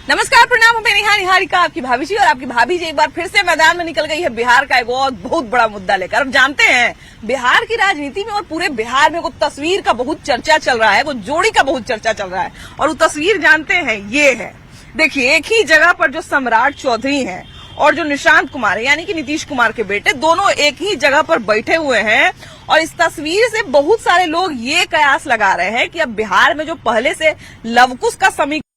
नमस्कार, प्रणाम। मैं निहारिका, आपकी भाभी जी। और आपकी भाभी जी एक बार फिर से मैदान में निकल गई है बिहार का एक बहुत बड़ा मुद्दा लेकर। अब जानते हैं बिहार की राजनीति में और पूरे बिहार में वो तस्वीर का बहुत चर्चा चल रहा है, वो जोड़ी का बहुत चर्चा चल रहा है। और वो तस्वीर जानते हैं, ये है। देखिए, एक ही जगह पर जो सम्राट चौधरी हैं और जो निशांत कुमार है, यानी कि नीतीश कुमार के बेटे, दोनों एक ही जगह पर बैठे हुए हैं। और इस तस्वीर से बहुत सारे लोग ये कयास लगा रहे हैं कि अब बिहार में जो पहले से लवकुश का समीकरण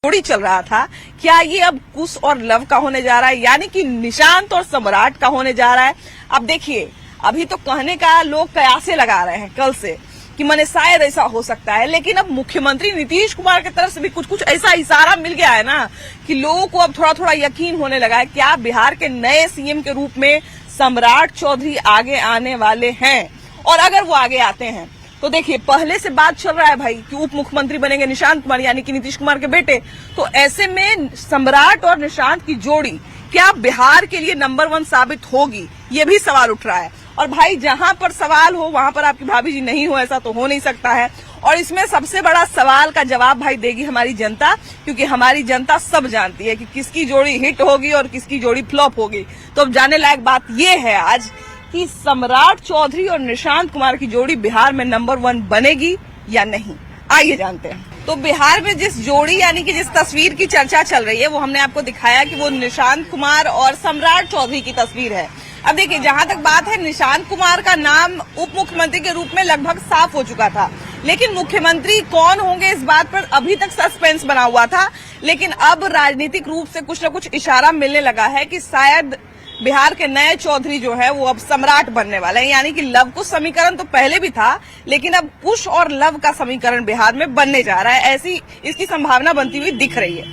जोड़ी चल रहा था, क्या ये अब कुश और लव का होने जा रहा है, यानी कि निशांत और सम्राट का होने जा रहा है। अब देखिए, अभी तो कहने का लोग कयासे लगा रहे हैं कल से कि मने शायद ऐसा हो सकता है, लेकिन अब मुख्यमंत्री नीतीश कुमार की तरफ से भी कुछ ऐसा इशारा मिल गया है ना कि लोगों को अब थोड़ा थोड़ा यकीन होने लगा है क्या बिहार के नए सीएम के रूप में सम्राट चौधरी आगे आने वाले हैं। और अगर वो आगे आते हैं तो देखिए, पहले से बात चल रहा है भाई कि उप मुख्यमंत्री बनेंगे निशांत कुमार, यानी कि नीतीश कुमार के बेटे। तो ऐसे में सम्राट और निशांत की जोड़ी क्या बिहार के लिए नंबर 1 साबित होगी, ये भी सवाल उठ रहा है। और भाई, जहां पर सवाल हो वहां पर आपकी भाभी जी नहीं हो, ऐसा तो हो नहीं सकता है। और इसमें सबसे बड़ा सवाल का जवाब भाई देगी हमारी जनता, क्योंकि हमारी जनता सब जानती है कि किसकी जोड़ी हिट होगी और किसकी जोड़ी फ्लॉप होगी। तो अब जानने लायक बात ये है आज कि सम्राट चौधरी और निशांत कुमार की जोड़ी बिहार में नंबर 1 बनेगी या नहीं। आइए जानते हैं। तो बिहार में जिस जोड़ी, यानी कि जिस तस्वीर की चर्चा चल रही है, वो हमने आपको दिखाया कि वो निशांत कुमार और सम्राट चौधरी की तस्वीर है। अब देखिए, जहां तक बात है, निशांत कुमार का नाम उप मुख्यमंत्री के रूप में लगभग साफ हो चुका था, लेकिन मुख्यमंत्री कौन होंगे इस बात पर अभी तक सस्पेंस बना हुआ था। लेकिन अब राजनीतिक रूप से कुछ न कुछ इशारा मिलने लगा है कि शायद बिहार के नए चौधरी जो है वो अब सम्राट बनने वाले हैं, यानी कि लव कुश समीकरण तो पहले भी था, लेकिन अब कुश और लव का समीकरण बिहार में बनने जा रहा है, ऐसी इसकी संभावना बनती हुई दिख रही है।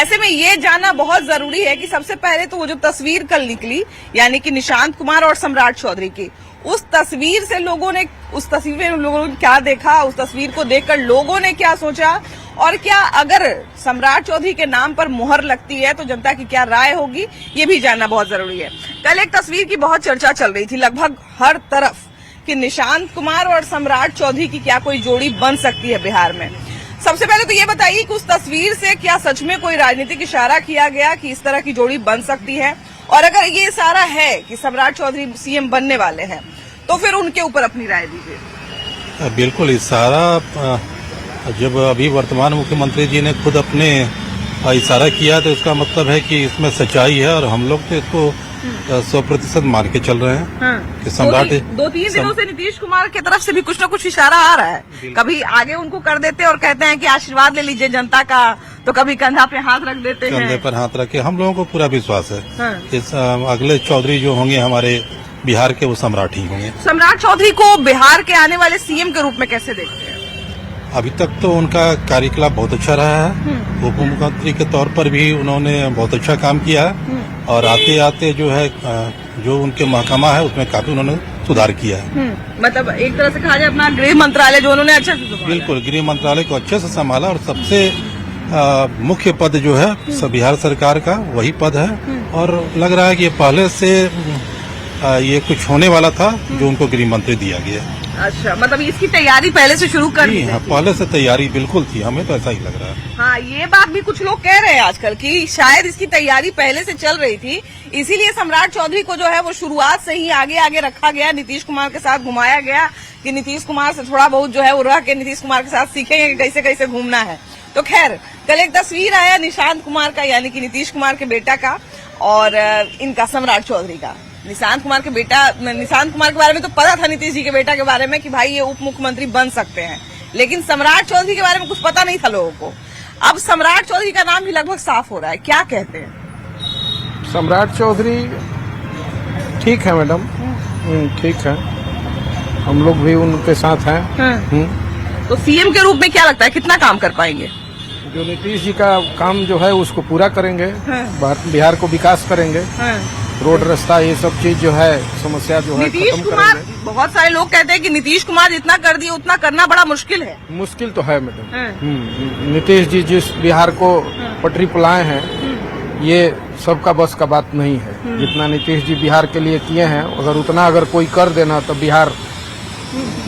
ऐसे में ये जानना बहुत जरूरी है कि सबसे पहले तो वो जो तस्वीर कल निकली, यानी कि निशांत कुमार और सम्राट चौधरी की, उस तस्वीर में लोगों ने क्या देखा, उस तस्वीर को देखकर लोगों ने क्या सोचा, और क्या अगर सम्राट चौधरी के नाम पर मुहर लगती है तो जनता की क्या राय होगी, ये भी जानना बहुत जरूरी है। कल एक तस्वीर की बहुत चर्चा चल रही थी लगभग हर तरफ कि निशांत कुमार और सम्राट चौधरी की क्या कोई जोड़ी बन सकती है बिहार में। सबसे पहले तो ये बताइए कि उस तस्वीर से क्या सच में कोई राजनीतिक इशारा किया गया कि इस तरह की जोड़ी बन सकती है, और अगर ये इशारा है कि सम्राट चौधरी सीएम बनने वाले हैं तो फिर उनके ऊपर अपनी राय दीजिए। बिल्कुल, इशारा जब अभी वर्तमान मुख्यमंत्री जी ने खुद अपने इशारा किया तो इसका मतलब है कि इसमें सच्चाई है, और हम लोग तो इसको 100% मान के चल रहे हैं कि सम्राट 2-3 दिनों से नीतीश कुमार की तरफ से भी कुछ न कुछ इशारा आ रहा है। कभी आगे उनको कर देते और कहते हैं कि आशीर्वाद ले लीजिए जनता का, तो कभी कंधा पे हाथ रख देते हैं। कंधे पर हाथ रख के हम लोगों को पूरा विश्वास है इस अगले चौधरी जो होंगे हमारे बिहार के, वो सम्राट ही होंगे। सम्राट चौधरी को बिहार के आने वाले सीएम के रूप में कैसे देखते हैं? अभी तक तो उनका कार्यकलाप बहुत अच्छा रहा है। उप मुख्यमंत्री के तौर पर भी उन्होंने बहुत अच्छा काम किया है, और आते आते जो है जो उनके महकमा है उसमें काफी उन्होंने सुधार किया है। मतलब एक तरह से कहा जाए अपना गृह मंत्रालय जो उन्होंने अच्छे से संभाला। बिल्कुल, गृह मंत्रालय को अच्छे से संभाला, और सबसे मुख्य पद जो है बिहार सरकार का वही पद है। और लग रहा है कि ये पहले से ये कुछ होने वाला था जो उनको गृह मंत्री दिया गया। अच्छा, मतलब इसकी तैयारी पहले से शुरू कर दी? हाँ, पहले से तैयारी बिल्कुल थी, हमें तो ऐसा ही लग रहा है। हाँ, ये बात भी कुछ लोग कह रहे हैं आजकल कि शायद इसकी तैयारी पहले से चल रही थी, इसीलिए सम्राट चौधरी को जो है वो शुरुआत से ही आगे आगे रखा गया, नीतीश कुमार के साथ घुमाया गया कि नीतीश कुमार से थोड़ा बहुत जो है वो रह के नीतीश कुमार के साथ सीखेंगे कि कैसे कैसे घूमना है। तो खैर, कल एक तस्वीर आया निशांत कुमार का, यानी कि नीतीश कुमार के बेटा का, और इनका सम्राट चौधरी का। निशांत कुमार के बारे में तो पता था नीतीश जी के बेटा के बारे में कि भाई ये उप मुख्यमंत्री बन सकते हैं, लेकिन सम्राट चौधरी के बारे में कुछ पता नहीं था लोगों को। अब सम्राट चौधरी का नाम भी लगभग साफ हो रहा है, क्या कहते हैं? सम्राट चौधरी ठीक है मैडम, ठीक है, हम लोग भी उनके साथ हैं। तो सीएम के रूप में क्या लगता है कितना काम कर पाएंगे? जो नीतीश जी का काम जो है उसको पूरा करेंगे, बिहार को विकास करेंगे, रोड रास्ता ये सब चीज जो है, समस्या जो है नीतीश कुमार, बहुत सारे लोग कहते हैं कि नीतीश कुमार जितना कर दिए उतना करना बड़ा मुश्किल है। मुश्किल तो है मैडम। नीतीश जी जिस बिहार को पटरी पुलाए हैं, ये सबका बस का बात नहीं है। जितना नीतीश जी बिहार के लिए किए हैं, अगर कोई कर देना तो बिहार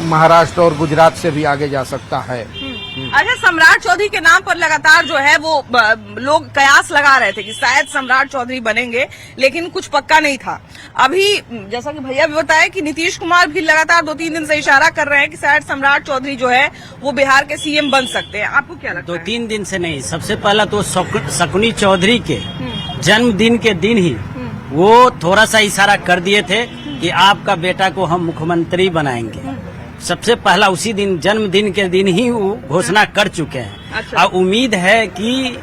महाराष्ट्र और गुजरात से भी आगे जा सकता है। अच्छा, सम्राट चौधरी के नाम पर लगातार जो है वो लोग कयास लगा रहे थे कि शायद सम्राट चौधरी बनेंगे, लेकिन कुछ पक्का नहीं था। अभी जैसा कि भैया भी बताया कि नीतीश कुमार भी लगातार 2-3 दिन से इशारा कर रहे हैं कि शायद सम्राट चौधरी जो है वो बिहार के सीएम बन सकते हैं। आपको क्या लगता है? 2-3 दिन से नहीं, सबसे पहला तो शकुनी चौधरी के जन्मदिन के दिन ही वो थोड़ा सा इशारा कर दिए थे कि आपका बेटा को हम मुख्यमंत्री बनाएंगे। सबसे पहला उसी दिन, जन्मदिन के दिन ही वो घोषणा कर चुके हैं। अच्छा। और उम्मीद है कि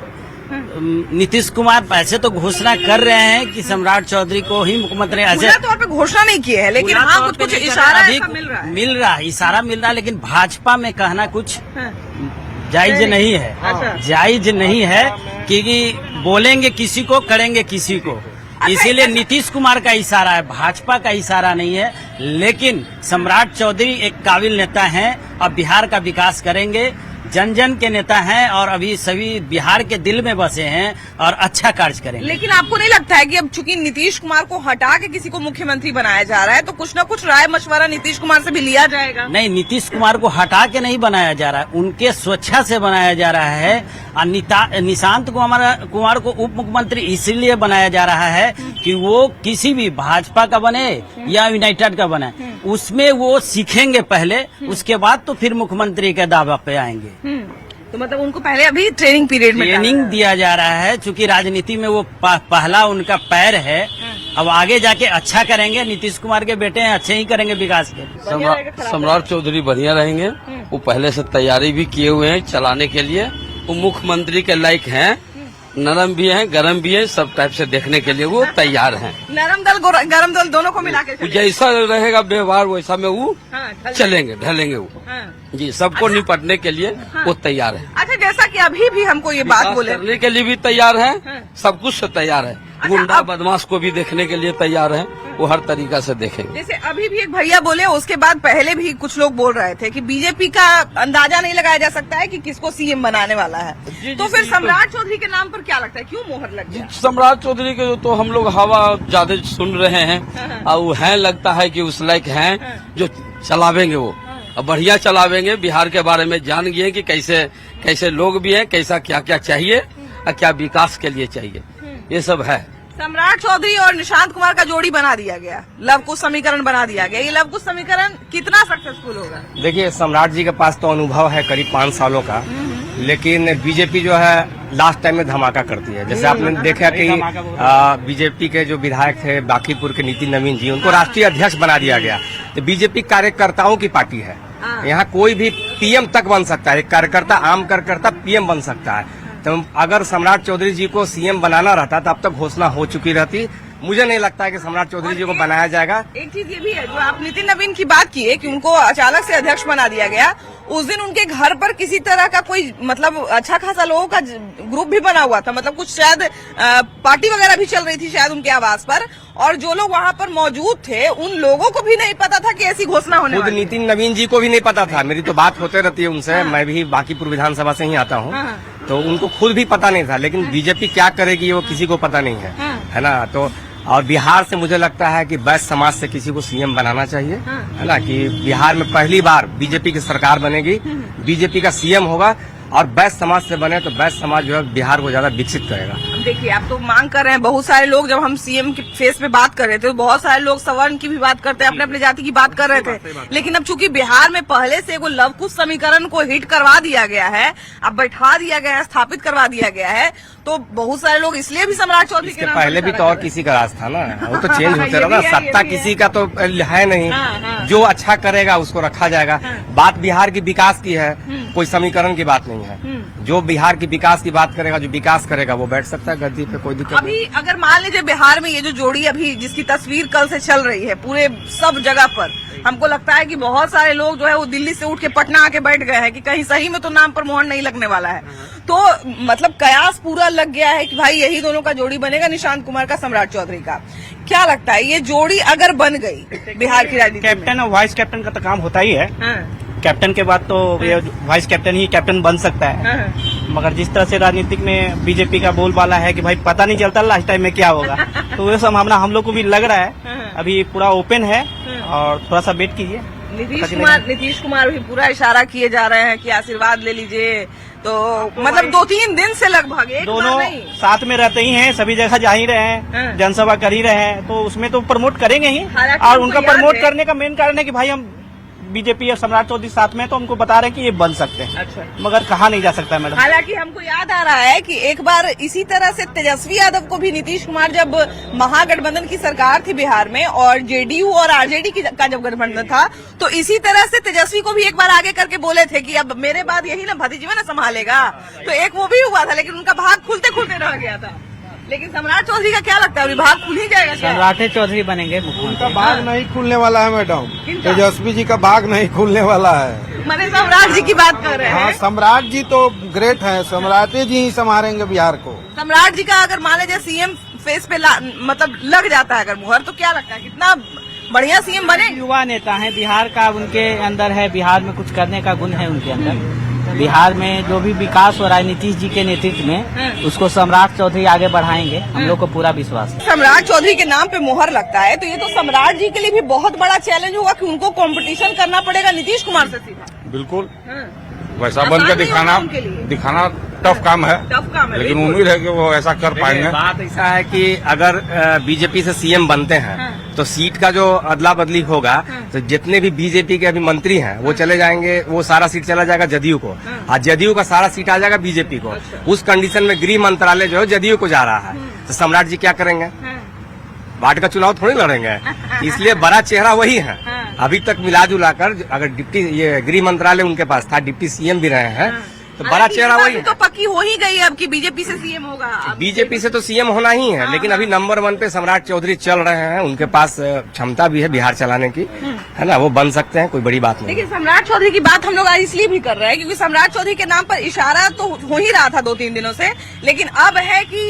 नीतीश कुमार ऐसे तो घोषणा कर रहे हैं कि सम्राट चौधरी को ही मुख्यमंत्री, ऐसे पूरा तौर पे घोषणा नहीं की है, लेकिन हाँ कुछ कुछ इशारा अभी ऐसा मिल रहा है। इशारा मिल रहा है, लेकिन भाजपा में कहना कुछ हाँ। जायज नहीं है। अच्छा। जायज नहीं है, क्योंकि बोलेंगे किसी को, करेंगे किसी को। इसीलिए नीतीश कुमार का इशारा है, भाजपा का इशारा नहीं है। लेकिन सम्राट चौधरी एक काबिल नेता हैं और बिहार का विकास करेंगे, जन जन के नेता हैं और अभी सभी बिहार के दिल में बसे हैं और अच्छा कार्य करेंगे। लेकिन आपको नहीं लगता है कि अब चूंकि नीतीश कुमार को हटा के किसी को मुख्यमंत्री बनाया जा रहा है, तो कुछ न कुछ राय मशवरा नीतीश कुमार से भी लिया जाएगा? नहीं, नीतीश कुमार को हटा के नहीं बनाया जा रहा है, उनके स्वेच्छा से बनाया जा रहा है। और निशांत कुमार को उप मुख्यमंत्री इसलिए बनाया जा रहा है कि वो किसी भी भाजपा का बने या यूनाइटेड का बने, उसमें वो सीखेंगे पहले, उसके बाद तो फिर मुख्यमंत्री के दावा पे आएंगे। तो मतलब उनको पहले अभी ट्रेनिंग पीरियड में ट्रेनिंग दिया जा रहा है, चूंकि राजनीति में वो पहला उनका पैर है। अब आगे जाके अच्छा करेंगे, नीतीश कुमार के बेटे हैं, अच्छे ही करेंगे विकास के। सम्राट चौधरी बढ़िया रहेंगे, वो पहले से तैयारी भी किए हुए हैं चलाने के लिए। वो मुख्यमंत्री के लायक हैं, नरम भी हैं, गरम भी हैं, सब टाइप से देखने के लिए वो तैयार हैं। नरम दल गरम दल दोनों को मिला के जैसा रहेगा व्यवहार वैसा में वो चलेंगे, ढलेंगे वो। हाँ। जी, सबको निपटने के लिए वो तैयार है। अच्छा, जैसा कि अभी भी हमको ये बात बोले, करने के लिए भी तैयार है, सब कुछ से तैयार है। गुंडा बदमाश को भी देखने के लिए तैयार है, वो हर तरीका से देखेंगे। जैसे अभी भी एक भैया बोले, उसके बाद पहले भी कुछ लोग बोल रहे थे कि बीजेपी का अंदाजा नहीं लगाया जा सकता है कि किसको सीएम बनाने वाला है। तो फिर सम्राट चौधरी के नाम पर क्या लगता है, क्यों मोहर लग गया? सम्राट चौधरी के तो हम लोग हवा ज्यादा सुन रहे हैं और वो है, लगता है कि उस लायक हैं जो चलावेंगे वो, और बढ़िया चलावेंगे। बिहार के बारे में जान गए कि कैसे कैसे लोग भी हैं, कैसा क्या क्या चाहिए और क्या विकास के लिए चाहिए, ये सब है। सम्राट चौधरी और निशांत कुमार का जोड़ी बना दिया गया, लव कुश समीकरण बना दिया गया। ये लव कुश समीकरण कितना सक्सेसफुल होगा? देखिए, सम्राट जी के पास तो अनुभव है करीब 5 सालों का, लेकिन बीजेपी जो है लास्ट टाइम में धमाका करती है। जैसे आपने देखा कि बीजेपी के जो विधायक थे बांकीपुर के नितिन नवीन जी, उनको राष्ट्रीय अध्यक्ष बना दिया गया। तो बीजेपी कार्यकर्ताओं की पार्टी है, यहाँ कोई भी पीएम तक बन सकता है, एक कार्यकर्ता, आम कार्यकर्ता पीएम बन सकता है। तो अगर सम्राट चौधरी जी को सीएम बनाना रहता तो अब तक घोषणा हो चुकी रहती। मुझे नहीं लगता है कि सम्राट चौधरी जी को बनाया जाएगा। एक चीज ये भी है, जो आप नितिन नवीन की बात की है कि उनको अचानक से अध्यक्ष बना दिया गया, उस दिन उनके घर पर किसी तरह का कोई मतलब अच्छा खासा लोगों का ग्रुप भी बना हुआ था, मतलब कुछ शायद पार्टी वगैरह भी चल रही थी शायद उनके आवास पर, और जो लोग वहाँ पर मौजूद थे उन लोगों को भी नहीं पता था कि ऐसी घोषणा होने खुद वाली है। नितिन नवीन जी को भी नहीं पता था। मेरी तो बात होते रहती है उनसे, मैं भी बांकीपुर विधानसभा से ही आता हूँ, तो उनको खुद भी पता नहीं था। लेकिन बीजेपी क्या करेगी वो किसी को पता नहीं है ना। तो और बिहार से मुझे लगता है कि वैश्य समाज से किसी को सीएम बनाना चाहिए, है ना, कि बिहार में पहली बार बीजेपी की सरकार बनेगी, बीजेपी का सीएम होगा और वैश्य समाज से बने तो वैश्य समाज जो है बिहार को ज्यादा विकसित करेगा। देखिए, आप तो मांग कर रहे हैं, बहुत सारे लोग, जब हम सीएम के फेस पे बात कर रहे थे तो बहुत सारे लोग सवर्ण की भी बात करते हैं, अपने अपने जाति की बात कर रहे थे। लेकिन अब चूंकि बिहार में पहले से वो लव कुश समीकरण को हिट करवा दिया गया है, अब बैठा दिया गया है, स्थापित करवा दिया गया है, तो बहुत सारे लोग इसलिए भी सम्राट चौधरी के नाम पहले भी तो और किसी का राज था ना, वो तो चेंज होते रहा ना। सत्ता किसी का तो है नहीं, जो अच्छा करेगा उसको रखा जाएगा। बात बिहार की विकास की है, कोई समीकरण की बात नहीं है। जो बिहार की विकास की बात करेगा, जो विकास करेगा, वो बैठ सकता है गद्दी पे, कोई दिक्कत नहीं। अभी अगर मान लीजिए बिहार में ये जो जोड़ी अभी जिसकी तस्वीर कल से चल रही है पूरे सब जगह पर, हमको लगता है कि बहुत सारे लोग जो है वो दिल्ली से उठ के पटना आके बैठ गए हैं कि कहीं सही में तो नाम पर मोहर नहीं लगने वाला है। तो मतलब कयास पूरा लग गया है कि भाई यही दोनों का जोड़ी बनेगा, निशांत कुमार का, सम्राट चौधरी का। क्या लगता है ये जोड़ी अगर बन गई बिहार की राजनीति में? कैप्टन और वाइस कैप्टन का तो काम होता ही है। हाँ। कैप्टन के बाद तो ये वाइस कैप्टन ही कैप्टन बन सकता है। मगर जिस तरह से राजनीतिक में बीजेपी का बोलबाला है कि भाई पता नहीं चलता लास्ट टाइम में क्या होगा, तो वो संभावना हम लोग को भी लग रहा है। अभी पूरा ओपन है और थोड़ा सा वेट कीजिए। नीतीश कुमार भी पूरा इशारा किए जा रहे हैं कि आशीर्वाद ले लीजिए, तो मतलब 2-3 दिन से लगभग एक बार दोनों नहीं। साथ में रहते ही हैं, सभी जगह जा ही रहे हैं, जनसभा कर ही रहे हैं, तो उसमें तो प्रमोट करेंगे ही। हालांकि और हमको उनका याद प्रमोट है- करने का मेन कारण है कि भाई हम बीजेपी और सम्राट चौधरी साथ में हैं, तो हमको बता रहे हैं कि ये बन सकते हैं। अच्छा। मगर कहा नहीं जा सकता मैडम। हालांकि हमको याद आ रहा है कि एक बार इसी तरह से तेजस्वी यादव को भी नीतीश कुमार, जब महागठबंधन की सरकार थी बिहार में और जेडीयू और आरजेडी का जब गठबंधन था, तो इसी तरह से तेजस्वी को भी एक बार आगे करके बोले थे कि अब मेरे बाद यही ना भतीजी ना संभालेगा, तो एक वो भी हुआ था, लेकिन उनका भाग खुलते खुलते रह गया था। लेकिन सम्राट चौधरी का क्या लगता है, अभी भाग खुल ही जाएगा क्या? सम्राट चौधरी बनेंगे उनका मुख्यमंत्री। भाग नहीं खुलने वाला है मैडम, किनका? तेजस्वी जी का भाग नहीं खुलने वाला है। मैंने सम्राट जी की बात कर रहे हाँ, हैं। सम्राट जी तो ग्रेट हैं, सम्राट जी ही संभालेंगे बिहार को। सम्राट जी का अगर मान लीजिए सीएम फेस पे मतलब लग जाता है अगर मुहर, तो क्या लगता है कितना बढ़िया सीएम बने? युवा नेता हैं, बिहार का उनके अंदर है, बिहार में कुछ करने का गुण है उनके अंदर। बिहार में जो भी विकास हो रहा है नीतीश जी के नेतृत्व में, उसको सम्राट चौधरी आगे बढ़ाएंगे, हम लोग को पूरा विश्वास है। सम्राट चौधरी के नाम पे मुहर लगता है, तो ये तो सम्राट जी के लिए भी बहुत बड़ा चैलेंज होगा कि उनको कंपटीशन करना पड़ेगा नीतीश कुमार से सीधा। बिल्कुल हाँ। वैसा आसान बन के नहीं होगा उनके लिए। दिखाना टफ काम है, टफ काम है, लेकिन बिल्कुल। उम्मीद है कि वो ऐसा कर पाएंगे। बात ऐसा है कि अगर बीजेपी से सीएम बनते हैं तो सीट का जो अदला बदली होगा, तो जितने भी बीजेपी के अभी मंत्री हैं वो चले जाएंगे, वो सारा सीट चला जाएगा जदयू को, और जदयू का सारा सीट आ जाएगा बीजेपी को। उस कंडीशन में गृह मंत्रालय जो है जदयू को जा रहा है, तो सम्राट जी क्या करेंगे? वार्ड का चुनाव थोड़ी लड़ेंगे, इसलिए बड़ा चेहरा वही है। अभी तक मिला जुला कर अगर डिप्टी ये गृह मंत्रालय उनके पास था, डिप्टी सीएम भी रहे हैं, तो बड़ा चेहरा वही है। तो पक्की हो ही गई अब कि बीजेपी से सीएम होगा। अब बीजेपी से तो सीएम होना ही है, लेकिन अभी नंबर 1 पे सम्राट चौधरी चल रहे हैं, उनके पास क्षमता भी है बिहार चलाने की, है ना, वो बन सकते हैं, कोई बड़ी बात नहीं। देखिए, सम्राट चौधरी की बात हम लोग आज इसलिए भी कर रहे हैं क्योंकि सम्राट चौधरी के नाम पर इशारा तो हो ही रहा था 2-3 दिनों से, लेकिन अब है कि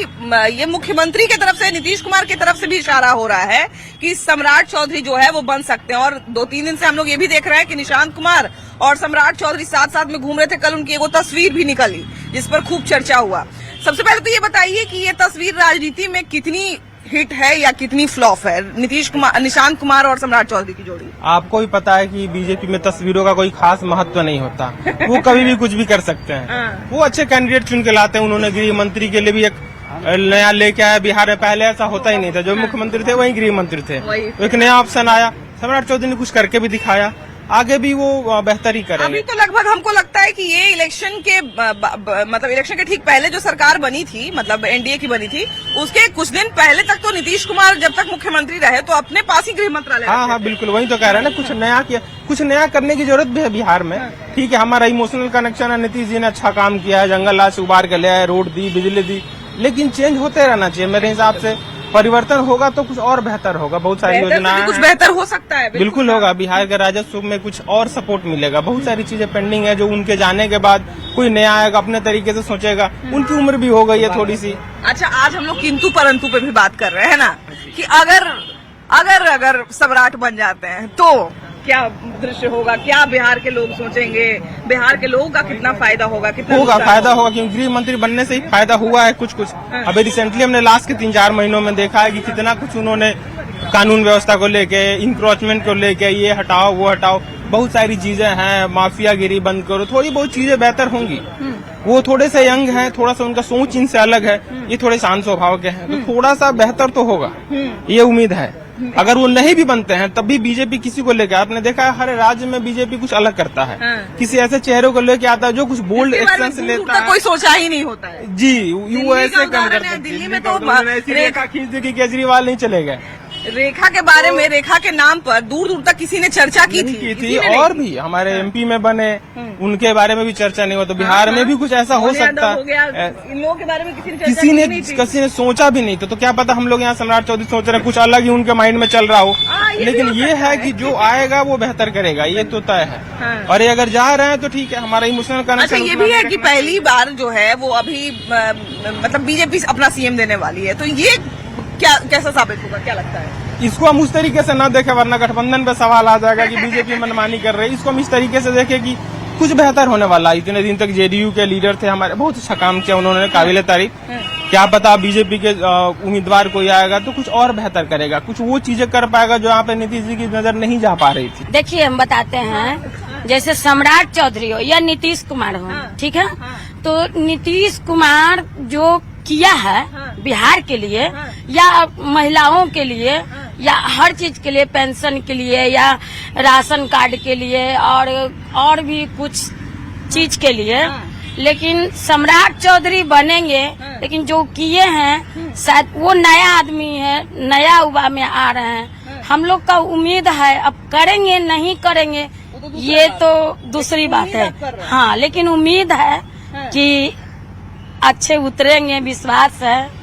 ये मुख्यमंत्री की तरफ से, नीतीश कुमार की तरफ से भी इशारा हो रहा है कि सम्राट चौधरी जो है वो बन सकते हैं। और 2-3 दिन से हम लोग ये भी देख रहे हैं कि निशांत कुमार और सम्राट चौधरी साथ साथ में घूम रहे थे। कल उनकी एक तस्वीर भी निकली जिस पर खूब चर्चा हुआ। सबसे पहले तो ये बताइए कि ये तस्वीर राजनीति में कितनी हिट है या कितनी फ्लॉप है, निशांत कुमार और सम्राट चौधरी की जोड़ी? आपको भी पता है कि बीजेपी में तस्वीरों का कोई खास महत्व नहीं होता, वो कभी भी कुछ भी कर सकते हैं। वो अच्छे कैंडिडेट चुन के लाते हैं। उन्होंने गृह मंत्री के लिए भी एक नया लेके आया। बिहार में पहले ऐसा होता ही नहीं था, जो मुख्यमंत्री थे वही गृह मंत्री थे, तो एक नया ऑप्शन आया। सम्राट चौधरी ने कुछ करके भी दिखाया, आगे भी वो बेहतर ही करेंगे। अभी तो लगभग हमको लगता है कि ये इलेक्शन के मतलब इलेक्शन के ठीक पहले जो सरकार बनी थी, मतलब एनडीए की बनी थी, उसके कुछ दिन पहले तक तो नीतीश कुमार जब तक मुख्यमंत्री रहे तो अपने पास ही गृह मंत्रालय हाँ, बिल्कुल वही तो कह रहे हैं ना, कुछ नया किया, कुछ नया करने की जरूरत भी है बिहार में। ठीक है, हमारा इमोशनल कनेक्शन है, नीतीश जी ने अच्छा काम किया है, जंगल राज से उबार के ले आए, रोड दी, बिजली दी, लेकिन चेंज होते रहना चाहिए। मेरे हिसाब से परिवर्तन होगा तो कुछ और बेहतर होगा। बहुत सारी योजनाएं कुछ बेहतर हो सकता है, बिल्कुल होगा। बिहार के राजस्व में कुछ और सपोर्ट मिलेगा। बहुत सारी चीजें पेंडिंग है जो उनके जाने के बाद कोई नया आएगा, अपने तरीके से सोचेगा। उनकी उम्र भी हो गई है थोड़ी सी। अच्छा, आज हम लोग किंतु परंतु पे भी बात कर रहे हैं ना, कि अगर सम्राट बन जाते हैं तो क्या दृश्य होगा, क्या बिहार के लोग सोचेंगे, बिहार के लोगों का कितना फायदा होगा, कितना होगा नुकसान फायदा होगा, क्योंकि गृह मंत्री बनने से ही फायदा हुआ है कुछ। अभी रिसेंटली हमने लास्ट के 3-4 महीनों में देखा है कि कितना कुछ उन्होंने कानून व्यवस्था को लेके, इंक्रोचमेंट को लेके, ये हटाओ वो हटाओ, बहुत सारी चीजें हैं, माफियागिरी बंद करो, थोड़ी बहुत चीजें बेहतर होंगी। वो थोड़े से यंग हैं, थोड़ा सा उनका सोच इनसे अलग है, ये थोड़े शांत स्वभाव के हैं, तो थोड़ा सा बेहतर तो होगा, ये उम्मीद है। अगर वो नहीं भी बनते हैं तब भी बीजेपी किसी को लेकर, आपने देखा है हर राज्य में बीजेपी कुछ अलग करता है, किसी ऐसे चेहरों को लेके आता है जो कुछ बोल्ड एक्शन लेता है, कोई सोचा ही नहीं होता है जी, वो ऐसे काम करते हैं। दिल्ली में तो ऐसी रेखा खींच दी कि केजरीवाल नहीं चले गए। रेखा के बारे में, रेखा के नाम पर दूर दूर तक किसी ने चर्चा की थी और भी हमारे एमपी में बने, उनके बारे में भी चर्चा नहीं हुआ, तो बिहार में भी कुछ ऐसा हो सकता है। इन लोगों के बारे में किसी ने सोचा भी नहीं था, तो क्या पता हम लोग यहाँ सम्राट चौधरी सोच रहे हैं, कुछ अलग ही उनके माइंड में चल रहा हो, लेकिन ये है कि जो आएगा वो बेहतर करेगा, ये तो तय है। और ये अगर जा रहे हैं तो ठीक है, हमारा इमोशनल कनेक्शन। अच्छा, ये भी है कि पहली बार जो है वो अभी मतलब बीजेपी अपना सीएम देने वाली है, तो ये कैसा साबित होगा, क्या लगता है? इसको हम उस तरीके से न देखें, वरना गठबंधन पे सवाल आ जाएगा कि बीजेपी मनमानी कर रही है। इसको हम इस तरीके से देखें कि कुछ बेहतर होने वाला है। इतने दिन तक जेडीयू के लीडर थे हमारे, बहुत अच्छा काम किया उन्होंने, काबिले तारीफ। क्या पता बीजेपी के उम्मीदवार कोई आएगा तो कुछ और बेहतर करेगा, कुछ वो चीजें कर पाएगा जो यहाँ पे नीतीश जी की नजर नहीं जा पा रही थी। देखिए हम बताते हैं, जैसे सम्राट चौधरी हो या नीतीश कुमार हो, ठीक है, तो नीतीश कुमार जो किया है बिहार के लिए या महिलाओं के लिए या हर चीज के लिए, पेंशन के लिए या राशन कार्ड के लिए और भी कुछ चीज के लिए, लेकिन सम्राट चौधरी बनेंगे, लेकिन जो किए हैं शायद वो नया आदमी है, नया युवा में आ रहे हैं। हम लोग का उम्मीद है, अब करेंगे नहीं करेंगे ये तो दूसरी बात है, हाँ, लेकिन उम्मीद है कि अच्छे उतरेंगे, विश्वास है।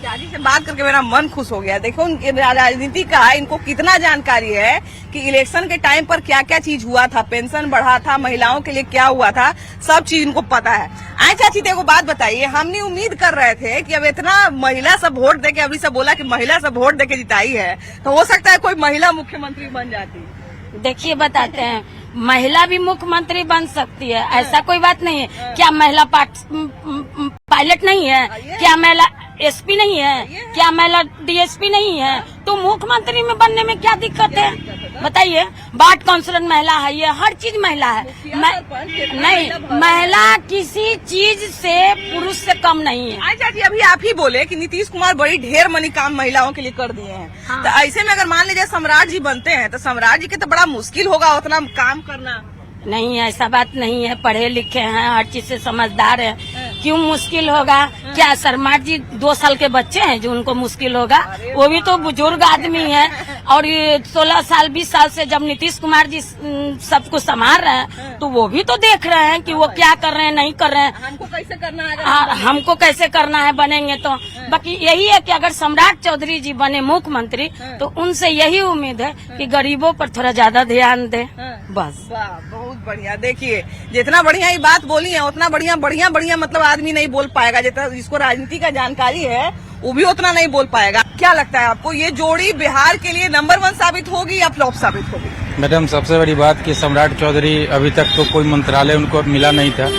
चाची से बात करके मेरा मन खुश हो गया। देखो उनके राजनीति का इनको कितना जानकारी है कि इलेक्शन के टाइम पर क्या क्या चीज हुआ था, पेंशन बढ़ा था, महिलाओं के लिए क्या हुआ था, सब चीज इनको पता है। आए चाची, देखो बात बताइए, हमने उम्मीद कर रहे थे कि अब इतना महिला सब वोट देके, अभी सब बोला कि महिला सब वोट देके जिताई है, तो हो सकता है कोई महिला मुख्यमंत्री बन जाती। देखिए बताते हैं, महिला भी मुख्यमंत्री बन सकती है, ऐसा कोई बात नहीं है। क्या महिला पायलट नहीं है? क्या महिला एसपी नहीं है? क्या महिला डीएसपी नहीं है? तो मुख्यमंत्री में बनने में क्या दिक्कत है बताइए। वार्ड काउंसिलर महिला है, ये हर चीज महिला है। नहीं, महिला किसी चीज से पुरुष से कम नहीं है। अच्छा जी, अभी आप ही बोले कि नीतीश कुमार बड़ी ढेर मनी काम महिलाओं के लिए कर दिए हैं, तो ऐसे में अगर मान लीजिए सम्राट जी बनते हैं तो सम्राट जी के तो बड़ा मुश्किल होगा उतना काम करना। नहीं, ऐसा बात नहीं है, पढ़े लिखे हैं, हर चीज से समझदार है, क्यों मुश्किल होगा? क्या सम्राट जी 2 साल के बच्चे हैं जो उनको मुश्किल होगा? वो भी तो बुजुर्ग आदमी है, और ये 16 साल 20 साल से जब नीतीश कुमार जी सब कुछ संभाल रहे हैं तो वो भी तो देख रहे हैं कि वो क्या कर रहे हैं, नहीं कर रहे हैं। हमको कैसे करना है, हमको कैसे करना है, बनेंगे तो। बाकी यही है कि अगर सम्राट चौधरी जी बने मुख्यमंत्री तो उनसे यही उम्मीद है कि गरीबों पर थोड़ा ज्यादा ध्यान दे, बस। बहुत बढ़िया। देखिए जितना बढ़िया ये बात बोली है उतना बढ़िया मतलब आदमी नहीं बोल पाएगा। जितना जिसको राजनीति का जानकारी है वो भी उतना नहीं बोल पाएगा। क्या लगता है आपको, ये जोड़ी बिहार के लिए नंबर 1 साबित होगी या फ्लॉप साबित होगी? मैडम, सबसे बड़ी बात कि सम्राट चौधरी अभी तक तो कोई मंत्रालय उनको मिला नहीं था।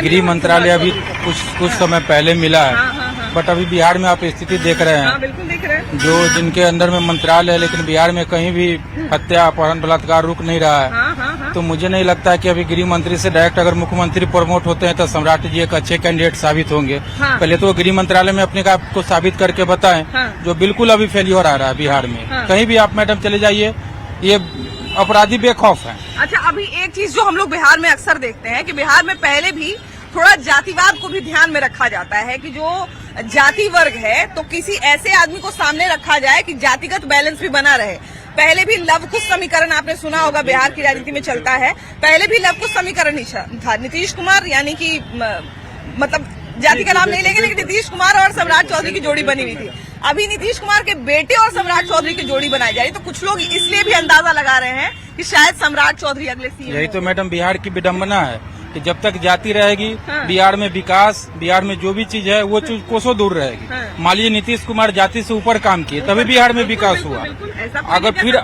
गृह मंत्रालय अभी कुछ समय पहले मिला है। बट अभी बिहार में आप स्थिति देख रहे हैं, बिल्कुल देख रहे हैं, जो जिनके अंदर में मंत्रालय है, लेकिन बिहार में कहीं भी हत्या, अपहरण, बलात्कार रुक नहीं रहा है। तो मुझे नहीं लगता है कि अभी गृह मंत्री से डायरेक्ट अगर मुख्यमंत्री प्रमोट होते हैं तो सम्राट जी एक अच्छे कैंडिडेट साबित होंगे। पहले तो गृह मंत्रालय में अपने आप को साबित करके बताएं, जो बिल्कुल अभी फेल्योर आ रहा है बिहार में। कहीं भी आप मैडम चले जाइए, ये अपराधी बेखौफ है। अच्छा, अभी एक चीज जो हम लोग बिहार में अक्सर देखते हैं कि बिहार में पहले भी थोड़ा जातिवाद को भी ध्यान में रखा जाता है कि जो जाति वर्ग है तो किसी ऐसे आदमी को सामने रखा जाए कि जातिगत बैलेंस भी बना रहे। पहले भी लव कुश समीकरण आपने सुना होगा, बिहार की राजनीति में चलता है। पहले भी लव कुश समीकरण ही था। नीतीश कुमार यानी कि मतलब जाति का नाम नहीं लेंगे, लेकिन नीतीश कुमार और सम्राट चौधरी की जोड़ी बनी हुई थी। अभी नीतीश कुमार के बेटे और सम्राट चौधरी की जोड़ी बनाई जा रही, तो कुछ लोग इसलिए भी अंदाजा लगा रहे हैं कि शायद सम्राट चौधरी अगले सीएम। यही तो मैडम बिहार की विडंबना है कि जब तक जाति रहेगी बिहार में विकास, बिहार में जो भी चीज है वो चीज कोसों दूर रहेगी। मान लीजिए नीतीश कुमार जाति से ऊपर काम किए तभी बिहार में विकास हुआ।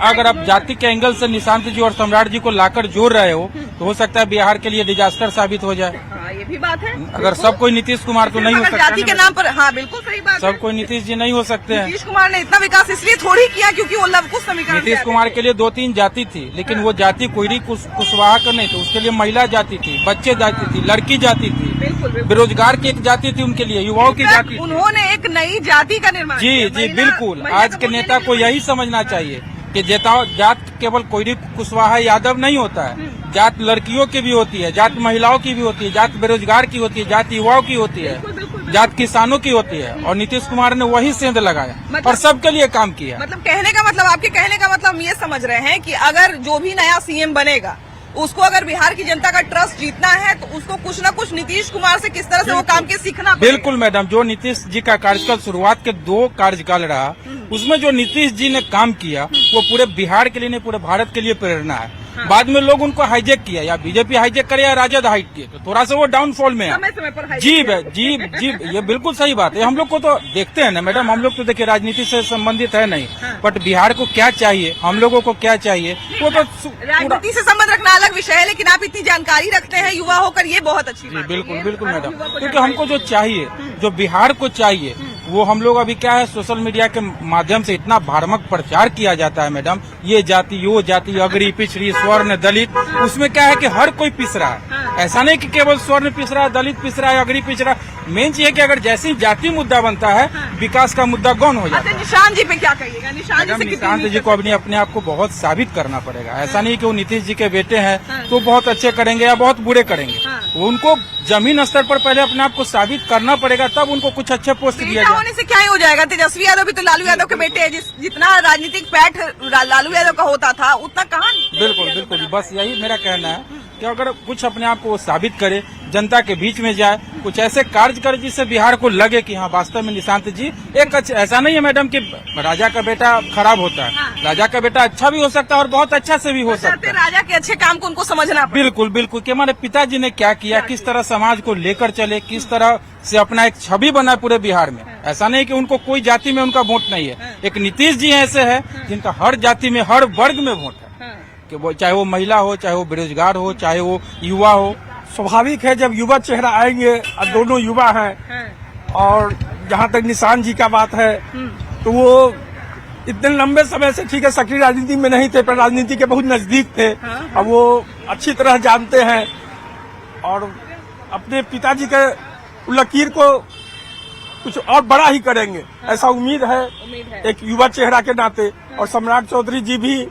अगर आप जाति के एंगल से निशांत जी और सम्राट जी को लाकर जोड़ रहे हो तो हो सकता है बिहार के लिए डिजास्टर साबित हो जाए। ये भी बात है। अगर सब कोई नीतीश कुमार तो नहीं हो सकता जाति के नाम पर। हाँ, बिल्कुल सही बात। सब कोई नीतीश जी नहीं हो सकते हैं। नीतीश कुमार ने इतना विकास इसलिए थोड़ी किया क्योंकि वो लव कुश समीकरण। नीतीश कुमार के लिए 2-3 जाति थी, लेकिन वो जाति कोयरी कुशवाहा का नहीं थी। उसके लिए महिला जाति थी, बच्चे जाति थी, लड़की जाति थी, बेरोजगार की एक जाति थी, उनके लिए युवाओं की जाति। उन्होंने एक नई जाति का निर्माण। जी बिल्कुल। आज के नेता को यही समझना चाहिए कि जात केवल कोयरी कुशवाहा यादव नहीं होता है, जात लड़कियों की भी होती है, जात महिलाओं की भी होती है, जात बेरोजगार की होती है, जात युवाओं की होती है, जात किसानों की होती है। और नीतीश कुमार ने वही सेंध लगाया और सबके लिए काम किया। मतलब कहने का मतलब, आपके कहने का मतलब हम ये समझ रहे हैं कि अगर जो भी नया सीएम बनेगा उसको अगर बिहार की जनता का ट्रस्ट जीतना है तो उसको कुछ न कुछ नीतीश कुमार से किस तरह से वो काम के सीखना पड़ेगा। बिल्कुल मैडम, जो नीतीश जी का कार्यकाल शुरुआत के 2 कार्यकाल रहा, उसमें जो नीतीश जी ने काम किया वो पूरे बिहार के लिए नहीं, पूरे भारत के लिए प्रेरणा है। बाद में लोग उनको हाईजेक किया, या बीजेपी हाईजेक करे या राजद हाइट किए, तो थोड़ा सा वो डाउनफॉल में है। समय समय पर हाईजेक जी किया। जी जी, ये बिल्कुल सही बात है। हम लोग को तो देखते हैं ना मैडम, हम लोग तो देखिए राजनीति से संबंधित है नहीं, बट बिहार को क्या चाहिए, हम लोगों को क्या चाहिए, वो तो राजनीति से संबंध रखना अलग विषय है, लेकिन आप इतनी जानकारी रखते हैं युवा होकर, ये बहुत अच्छी बात है। बिल्कुल बिल्कुल मैडम, क्योंकि हमको जो चाहिए, जो बिहार को चाहिए, वो हम लोग अभी क्या है, सोशल मीडिया के माध्यम से इतना भ्रामक प्रचार किया जाता है मैडम, ये जाति वो जाति, अगड़ी पिछड़ी स्वर्ण दलित, उसमें क्या है कि हर कोई पिस रहा है। ऐसा नहीं कि केवल स्वर्ण पिस रहा है, दलित पिस रहा है, अगड़ी पिस रहा है। मेन चीज है कि अगर जैसे ही जाति मुद्दा बनता है, विकास का मुद्दा गौन हो जाता है। निशांत जी पे क्या कहिएगा? निशांत जी से कितनी निशांत जी को अपने आप को बहुत साबित करना पड़ेगा। ऐसा नहीं कि वो नीतीश जी के बेटे हैं तो बहुत अच्छे करेंगे या बहुत बुरे करेंगे, उनको जमीन स्तर पर पहले अपने आप को साबित करना पड़ेगा, तब उनको कुछ अच्छे पोस्ट दिया जाए। होने से क्या ही हो जाएगा? तेजस्वी यादव भी तो लालू यादव के बेटे हैं, जितना राजनीतिक पैठ लालू यादव का होता था उतना कहाँ। बिल्कुल बिल्कुल, बस यही मेरा कहना है कि अगर कुछ अपने आप को साबित करे, जनता के बीच में जाए, कुछ ऐसे कार्य करे जिससे बिहार को लगे कि हाँ वास्तव में निशांत जी एक ऐसा नहीं है मैडम कि राजा का बेटा खराब होता है, राजा का बेटा अच्छा भी हो सकता है और बहुत अच्छा से भी हो सकता है। राजा के अच्छे काम को उनको समझना। बिल्कुल बिल्कुल, कि हमारे पिताजी ने क्या किया, किस तरह समाज को लेकर चले, किस तरह से अपना एक छवि बना पूरे बिहार में। ऐसा नहीं कि उनको कोई जाति में उनका वोट नहीं है, एक नीतीश जी ऐसे है जिनका हर जाति में हर वर्ग में वोट है, कि वो चाहे वो महिला हो, चाहे वो बेरोजगार हो, चाहे वो युवा हो। स्वाभाविक है जब युवा चेहरा आएंगे, और दोनों युवा हैं, और जहाँ तक निशांत जी का बात है तो वो इतने लंबे समय से ठीक है सक्रिय राजनीति में नहीं थे, पर राजनीति के बहुत नजदीक थे, और वो अच्छी तरह जानते हैं और अपने पिताजी के लकीर को कुछ और बड़ा ही करेंगे, ऐसा उम्मीद है एक युवा चेहरा के नाते। और सम्राट चौधरी जी भी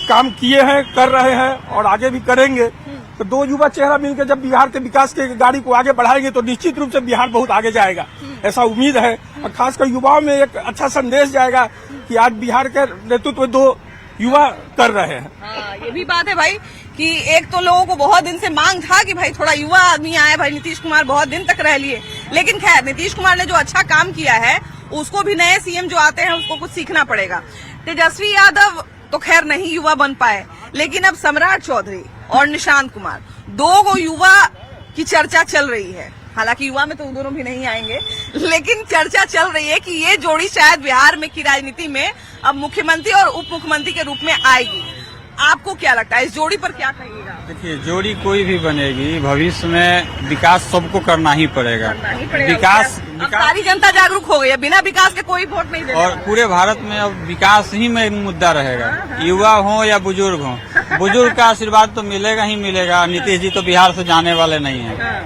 काम किए हैं, कर रहे हैं और आगे भी करेंगे। तो दो युवा चेहरा मिलकर जब बिहार के विकास के गाड़ी को आगे बढ़ाएंगे तो निश्चित रूप से बिहार बहुत आगे जाएगा, ऐसा उम्मीद है। और खासकर युवाओं में एक अच्छा संदेश जाएगा कि आज बिहार के नेतृत्व दो युवा कर रहे हैं। ये भी बात है भाई कि एक तो लोगों को बहुत दिन से मांग था कि भाई थोड़ा युवा आदमी आए, भाई नीतीश कुमार बहुत दिन तक रह लिए, लेकिन खैर नीतीश कुमार ने जो अच्छा काम किया है उसको भी नए सीएम जो आते हैं उसको कुछ सीखना पड़ेगा। तेजस्वी यादव तो खैर नहीं युवा बन पाए, लेकिन अब सम्राट चौधरी और निशांत कुमार दो युवा की चर्चा चल रही है। हालांकि युवा में तो दोनों भी नहीं आएंगे, लेकिन चर्चा चल रही है कि ये जोड़ी शायद बिहार में की राजनीति में अब मुख्यमंत्री और उप मुख्यमंत्री के रूप में आएगी। आपको क्या लगता है, इस जोड़ी पर क्या कहिएगा? देखिए, जोड़ी कोई भी बनेगी, भविष्य में विकास सबको करना ही पड़ेगा। विकास अब सारी जनता जागरूक हो गई है, बिना विकास के कोई वोट नहीं देगा। और पूरे भारत में अब विकास ही में मुद्दा रहेगा, युवा हो या बुजुर्ग हो, बुजुर्ग का आशीर्वाद तो मिलेगा ही मिलेगा। नीतीश जी तो बिहार से जाने वाले नहीं है,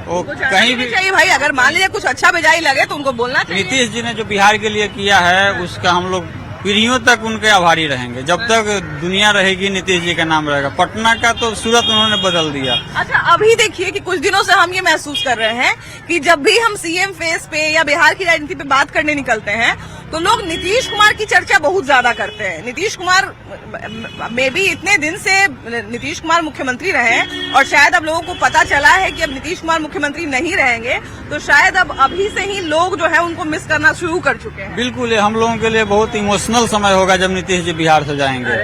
वो कहीं भी चाहिए भाई। अगर मान लीजिए कुछ अच्छा बेजाई लगे तो उनको बोलना चाहिए। नीतीश जी ने जो बिहार के लिए किया है उसका हम लोग पीढ़ियों तक उनके आभारी रहेंगे। जब तक दुनिया रहेगी नीतीश जी का नाम रहेगा। पटना का तो सूरत उन्होंने बदल दिया। अच्छा, अभी देखिए कि कुछ दिनों से हम ये महसूस कर रहे हैं कि जब भी हम सीएम फेस पे या बिहार की राजनीति पे बात करने निकलते हैं तो लोग नीतीश कुमार की चर्चा बहुत ज्यादा करते हैं। नीतीश कुमार में भी इतने दिन से नीतीश कुमार मुख्यमंत्री रहे और शायद अब लोगों को पता चला है कि अब नीतीश कुमार मुख्यमंत्री नहीं रहेंगे, तो शायद अब अभी से ही लोग जो है उनको मिस करना शुरू कर चुके हैं। बिल्कुल, हम लोगों के लिए बहुत इमोशनल समय होगा जब नीतीश जी बिहार से जाएंगे।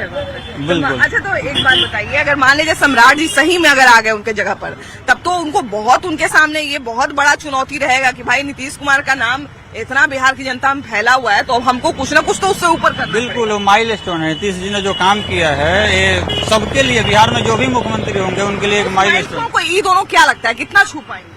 बिल्कुल। अच्छा, तो एक बात बताइए, अगर मान लीजिए सम्राट जी सही में अगर आ गए उनके जगह पर, तब तो उनको बहुत, उनके सामने ये बहुत बड़ा चुनौती रहेगा कि भाई नीतीश कुमार का नाम इतना बिहार की जनता में फैला हुआ है, तो अब हमको कुछ न कुछ तो उससे ऊपर करना। बिल्कुल, वो माइलस्टोन है। नीतीश जी ने जो काम किया है ये सबके लिए, बिहार में जो भी मुख्यमंत्री होंगे उनके लिए एक माइलस्टोन। को ये दोनों क्या लगता है कितना छू पाएंगे?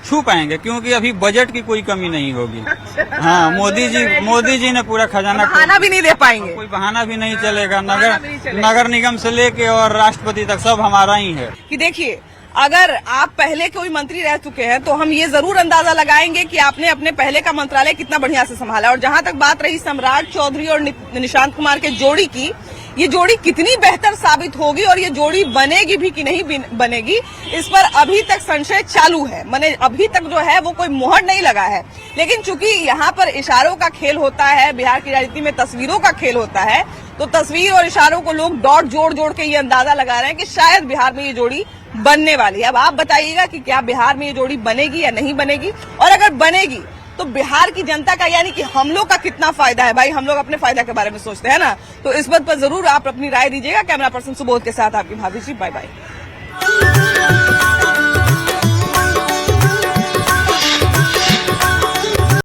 छू पाएंगे, क्योंकि अभी बजट की कोई कमी नहीं होगी। हाँ, मोदी जी ने पूरा खजाना, बहाना भी नहीं दे पाएंगे, कोई बहाना भी नहीं चलेगा। नगर निगम से लेके और राष्ट्रपति तक सब हमारा ही है। कि देखिए, अगर आप पहले कोई मंत्री रह चुके हैं तो हम ये जरूर अंदाजा लगाएंगे कि आपने अपने पहले का मंत्रालय कितना बढ़िया से संभाला। और जहां तक बात रही सम्राट चौधरी और निशांत कुमार के जोड़ी की, ये जोड़ी कितनी बेहतर साबित होगी और ये जोड़ी बनेगी भी कि नहीं बनेगी, इस पर अभी तक संशय चालू है। माने अभी तक जो है वो कोई मुहर नहीं लगा है। लेकिन चूंकि यहाँ पर इशारों का खेल होता है, बिहार की राजनीति में तस्वीरों का खेल होता है, तो तस्वीर और इशारों को लोग डॉट जोड़ के ये अंदाजा लगा रहे हैं कि शायद बिहार में ये जोड़ी बनने वाली है। अब आप बताइएगा कि क्या बिहार में ये जोड़ी बनेगी या नहीं बनेगी, और अगर बनेगी तो बिहार की जनता का यानी कि हम लोग का कितना फायदा है भाई। हम लोग अपने फायदा के बारे में सोचते हैं ना, तो इस बात पर जरूर आप अपनी राय दीजिएगा। कैमरा पर्सन सुबोध के साथ आपकी भाभी जी, बाय बाय।